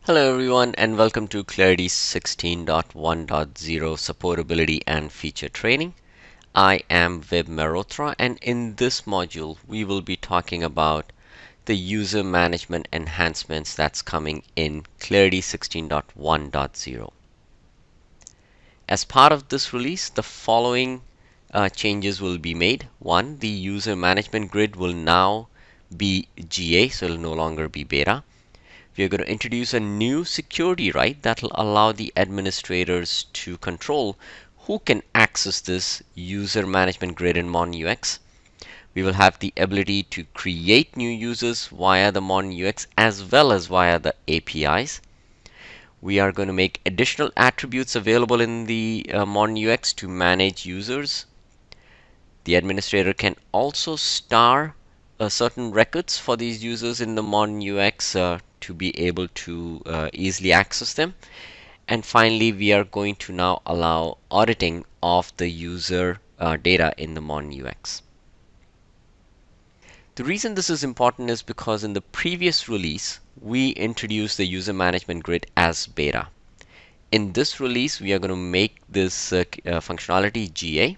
Hello everyone and welcome to Clarity 16.1.0 Supportability and Feature Training. I am Vib Mehrotra, and in this module we will be talking about the user management enhancements that's coming in Clarity 16.1.0. As part of this release, the following changes will be made. One, the user management grid will now be GA, so it will no longer be beta. We are going to introduce a new security right that will allow the administrators to control who can access this user management grid in Modern UX. We will have the ability to create new users via the Modern UX as well as via the APIs. We are going to make additional attributes available in the Modern UX to manage users. The administrator can also star certain records for these users in the Modern UX to be able to easily access them. And finally, we are going to now allow auditing of the user data in the Modern UX. The reason this is important is because in the previous release, we introduced the user management grid as beta. In this release, we are going to make this functionality GA.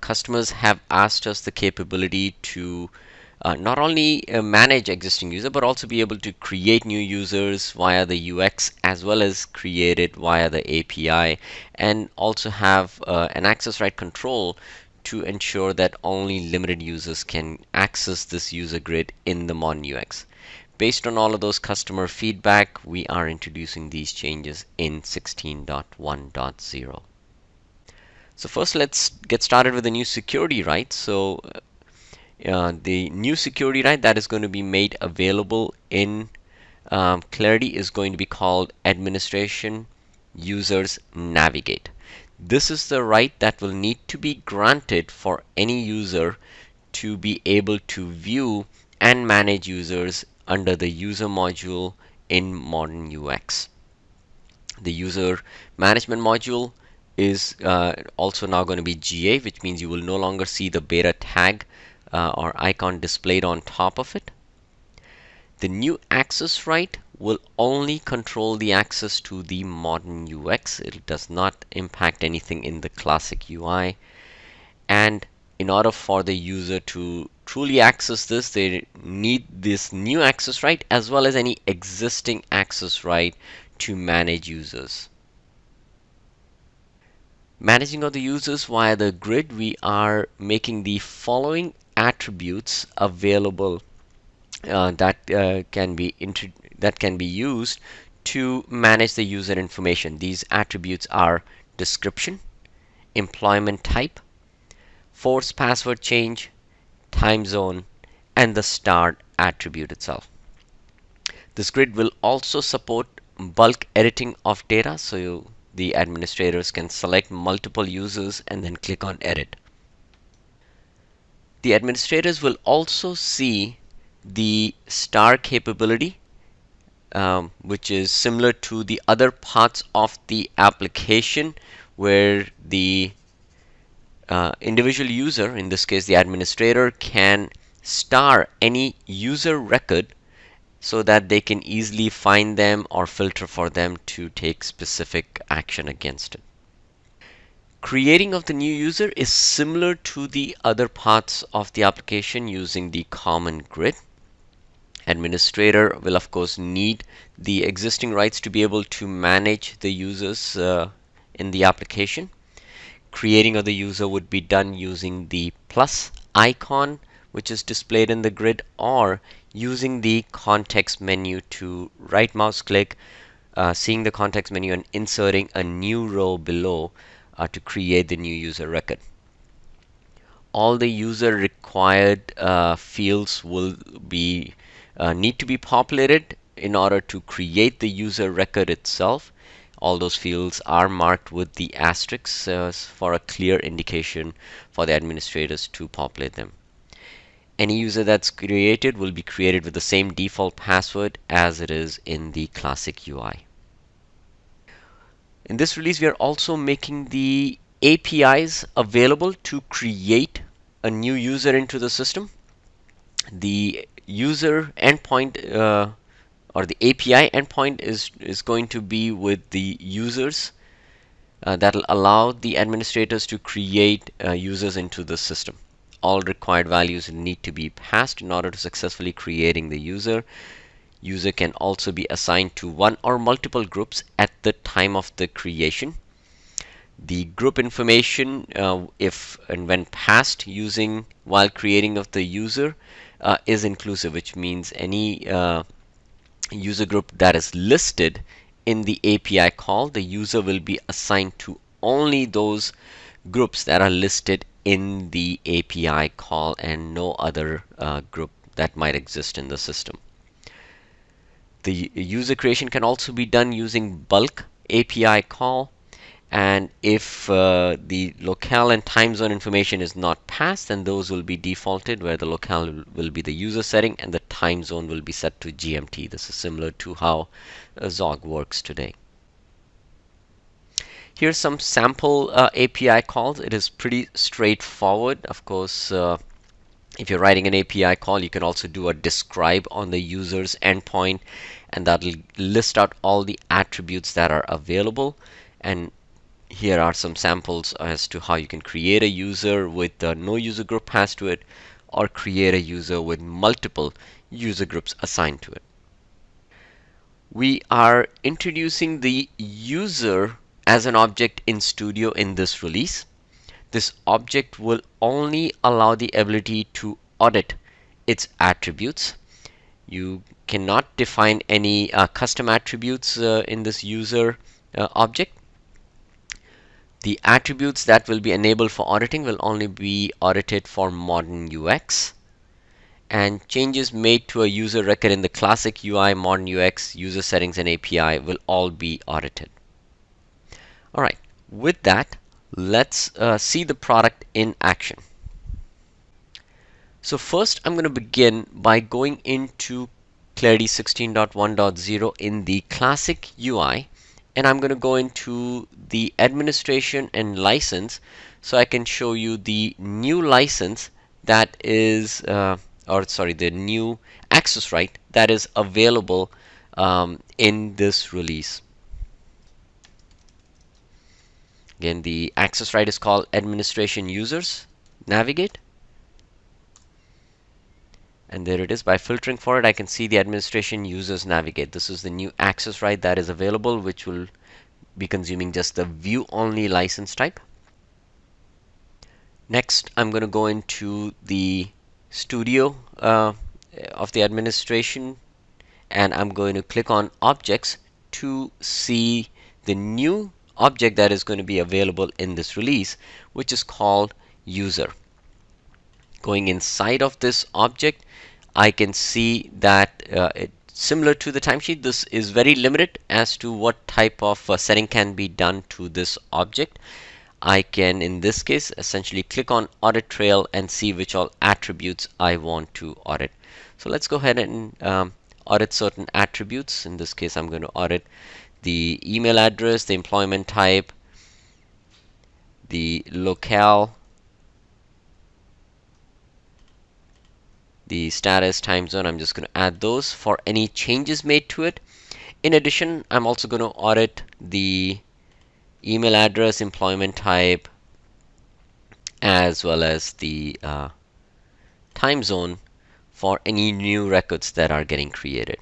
Customers have asked us the capability to not only manage existing user but also be able to create new users via the UX as well as create it via the API, and also have an access right control to ensure that only limited users can access this user grid in the Modern UX. Based on all of those customer feedback, we are introducing these changes in 16.1.0. So first, let's get started with the new security right. So the new security right that is going to be made available in Clarity is going to be called Administration Users Navigate. This is the right that will need to be granted for any user to be able to view and manage users under the user module in Modern UX. The user management module is also now going to be GA, which means you will no longer see the beta tag or icon displayed on top of it. The new access right will only control the access to the Modern UX. It does not impact anything in the classic UI. And in order for the user to truly access this, they need this new access right as well as any existing access right to manage users. Managing of the users via the grid, we are making the following attributes available that can be used to manage the user information. These attributes are description, employment type, force password change, time zone, and the start attribute itself. This grid will also support bulk editing of data, so the administrators can select multiple users and then click on edit. The administrators will also see the star capability, which is similar to the other parts of the application where the individual user, in this case the administrator, can star any user record so that they can easily find them or filter for them to take specific action against it. Creating of the new user is similar to the other parts of the application using the common grid. Administrator will of course need the existing rights to be able to manage the users in the application. Creating of the user would be done using the plus icon, which is displayed in the grid, or using the context menu to right mouse click, seeing the context menu and inserting a new row below to create the new user record. All the user required fields will be need to be populated in order to create the user record itself. All those fields are marked with the asterisks for a clear indication for the administrators to populate them. Any user that's created will be created with the same default password as it is in the classic UI. In this release, we are also making the APIs available to create a new user into the system. The user endpoint or the API endpoint is going to be with the users. That'll allow the administrators to create users into the system. All required values need to be passed in order to successfully creating the user. User can also be assigned to one or multiple groups at the time of the creation. The group information, if and when passed using while creating of the user, is inclusive, which means any user group that is listed in the API call, the user will be assigned to only those groups that are listed in the API call and no other group that might exist in the system. The user creation can also be done using bulk API call, and if the locale and time zone information is not passed, then those will be defaulted, where the locale will be the user setting and the time zone will be set to GMT. This is similar to how Zog works today. Here's some sample API calls. It is pretty straightforward. Of course, if you're writing an API call, you can also do a describe on the user's endpoint, and that'll list out all the attributes that are available. And here are some samples as to how you can create a user with no user group passed to it, or create a user with multiple user groups assigned to it. We are introducing the user as an object in Studio in this release. This object will only allow the ability to audit its attributes. You cannot define any custom attributes in this user object. The attributes that will be enabled for auditing will only be audited for modern UX, and changes made to a user record in the classic UI, modern UX, user settings, and API will all be audited. Alright, with that, let's see the product in action. So first I'm going to begin by going into Clarity 16.1.0 in the classic UI, and I'm going to go into the administration and license so I can show you the new license that is the new access right that is available in this release. Again, the access right is called administration users. Navigate, and there it is. By filtering for it, I can see the administration users navigate. This is the new access right that is available, which will be consuming just the view only license type. Next, I'm going to go into the studio of the administration, and I'm going to click on objects to see the new object that is going to be available in this release, which is called user. Going inside of this object, I can see that similar to the timesheet, this is very limited as to what type of setting can be done to this object. I can, in this case, essentially click on audit trail and see which all attributes I want to audit. So let's go ahead and audit certain attributes. In this case, I'm going to audit the email address, the employment type, the locale, the status, time zone. I'm just going to add those for any changes made to it. In addition, I'm also going to audit the email address, employment type, as well as the time zone for any new records that are getting created.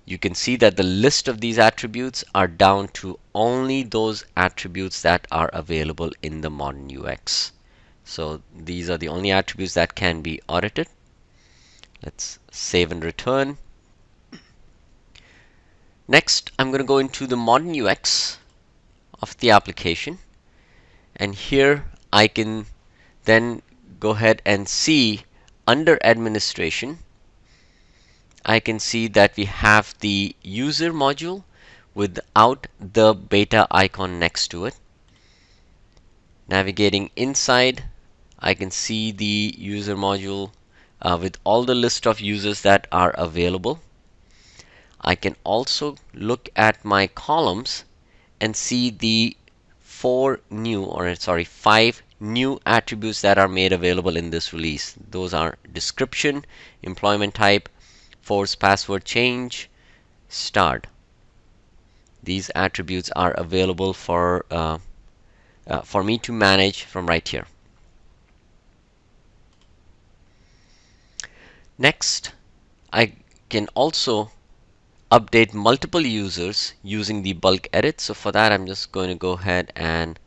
You can see that the list of these attributes are down to only those attributes that are available in the modern UX. So these are the only attributes that can be audited. Let's save and return. Next, I'm going to go into the modern UX of the application, and here I can then go ahead and see under administration, I can see that we have the user module without the beta icon next to it. Navigating inside, I can see the user module with all the list of users that are available. I can also look at my columns and see the five new attributes that are made available in this release. Those are description, employment type, force password change, start. These attributes are available for me to manage from right here. Next, I can also update multiple users using the bulk edit. So for that, I'm just going to go ahead and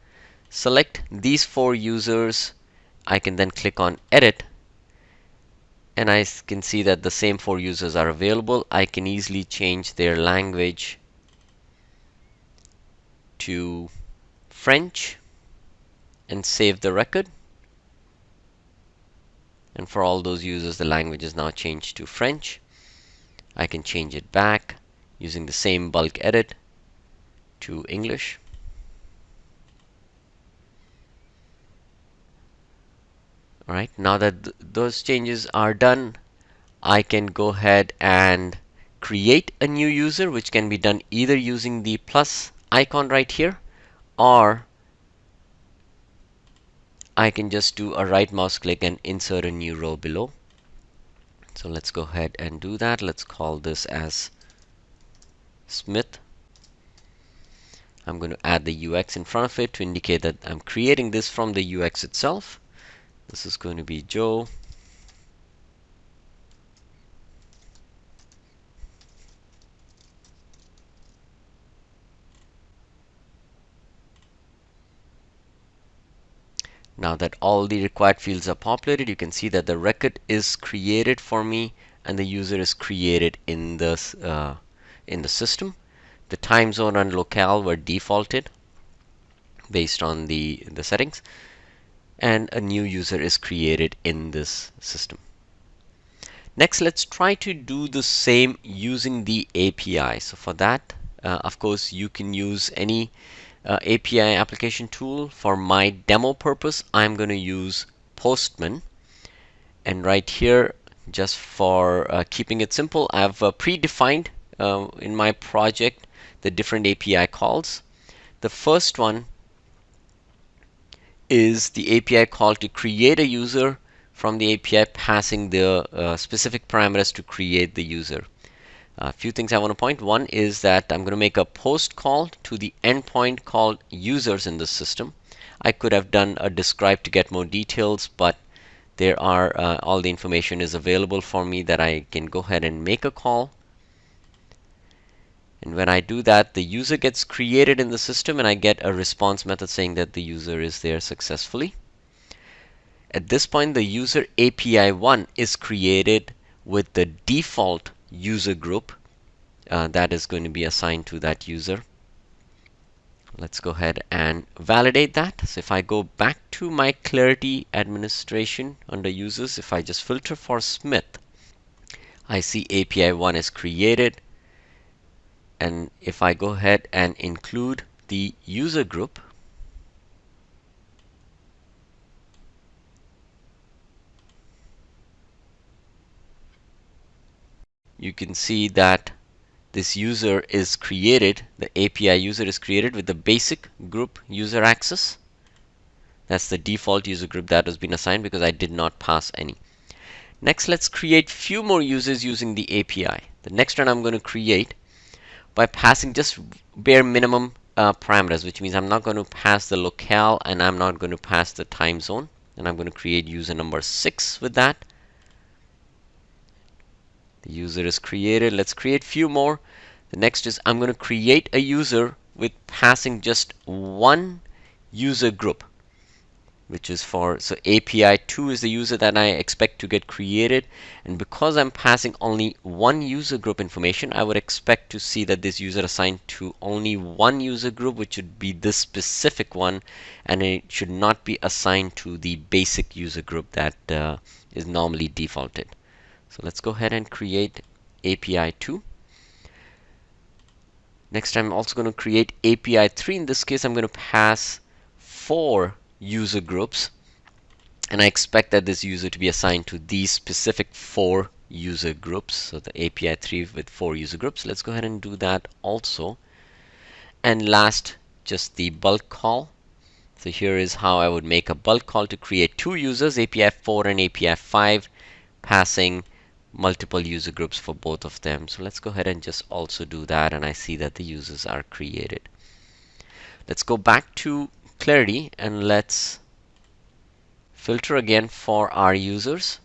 select these 4 users. I can then click on edit, and I can see that the same 4 users are available. I can easily change their language to French and save the record. And for all those users, the language is now changed to French. I can change it back using the same bulk edit to English. Alright, now that those changes are done, I can go ahead and create a new user, which can be done either using the plus icon right here, or I can just do a right mouse click and insert a new row below. So let's go ahead and do that. Let's call this as Smith. I'm going to add the UX in front of it to indicate that I'm creating this from the UX itself. This is going to be Joe. Now that all the required fields are populated, you can see that the record is created for me and the user is created in the system. The time zone and locale were defaulted based on the settings, and a new user is created in this system. Next, let's try to do the same using the API. So for that, of course, you can use any API application tool. For my demo purpose, I'm going to use Postman. And right here, just for keeping it simple, I've predefined in my project the different API calls. The first one is the API call to create a user from the API passing the specific parameters to create the user. A few things I want to point. One is that I'm going to make a post call to the endpoint called users in the system. I could have done a describe to get more details, but there are all the information is available for me that I can go ahead and make a call. And when I do that, the user gets created in the system and I get a response method saying that the user is there successfully. At this point, the user API1 is created with the default user group that is going to be assigned to that user. Let's go ahead and validate that. So if I go back to my Clarity administration under users, if I just filter for Smith, I see API1 is created. And if I go ahead and include the user group, you can see that this user is created, the API user is created with the basic group user access. That's the default user group that has been assigned because I did not pass any. Next, let's create few more users using the API. The next one I'm going to create by passing just bare minimum parameters, which means I'm not going to pass the locale and I'm not going to pass the time zone. And I'm going to create user number 6 with that. The user is created. Let's create few more. The next is I'm going to create a user with passing just one user group, which is so API2 is the user that I expect to get created. And because I'm passing only one user group information, I would expect to see that this user assigned to only one user group, which should be this specific one, and it should not be assigned to the basic user group that is normally defaulted. So let's go ahead and create API2. Next, I'm also going to create API3. In this case, I'm going to pass 4 user groups, and I expect that this user to be assigned to these specific 4 user groups. So the API3 with 4 user groups. Let's go ahead and do that also. And last, just the bulk call. So here is how I would make a bulk call to create 2 users, API4 and API5, passing multiple user groups for both of them. So let's go ahead and just also do that, and I see that the users are created. Let's go back to Clarity and let's filter again for our users.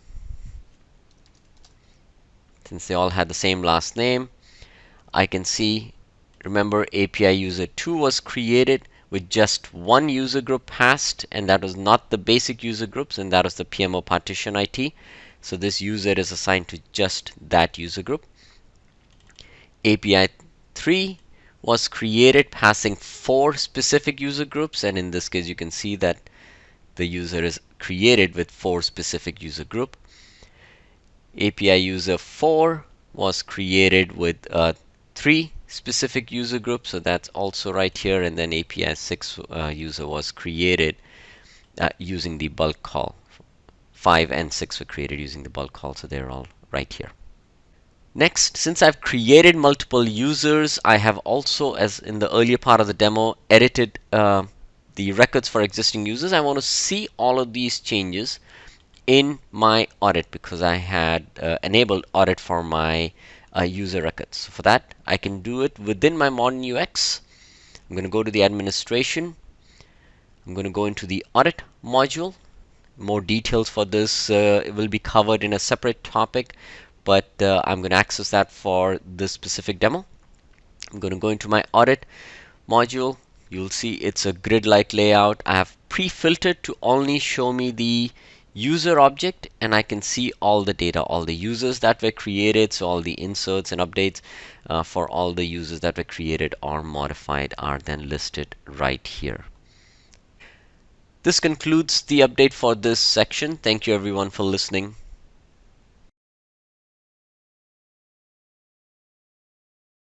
Since they all had the same last name, I can see, remember, API user 2 was created with just one user group passed, and that was not the basic user groups, and that was the PMO partition IT. So this user is assigned to just that user group. API 3 was created passing 4 specific user groups, and in this case you can see that the user is created with 4 specific user group. API user 4 was created with 3 specific user groups, so that's also right here, and then API 6 user was created using the bulk call. 5 and 6 were created using the bulk call, so they're all right here. Next, since I've created multiple users, I have also, as in the earlier part of the demo, edited the records for existing users. I want to see all of these changes in my audit because I had enabled audit for my user records. So for that, I can do it within my modern UX. I'm going to go to the administration. I'm going to go into the audit module. More details for this will be covered in a separate topic, but I'm going to access that for this specific demo. I'm going to go into my audit module. You'll see it's a grid-like layout. I have pre-filtered to only show me the user object, and I can see all the data, all the users that were created. So all the inserts and updates for all the users that were created or modified are then listed right here. This concludes the update for this section. Thank you everyone for listening.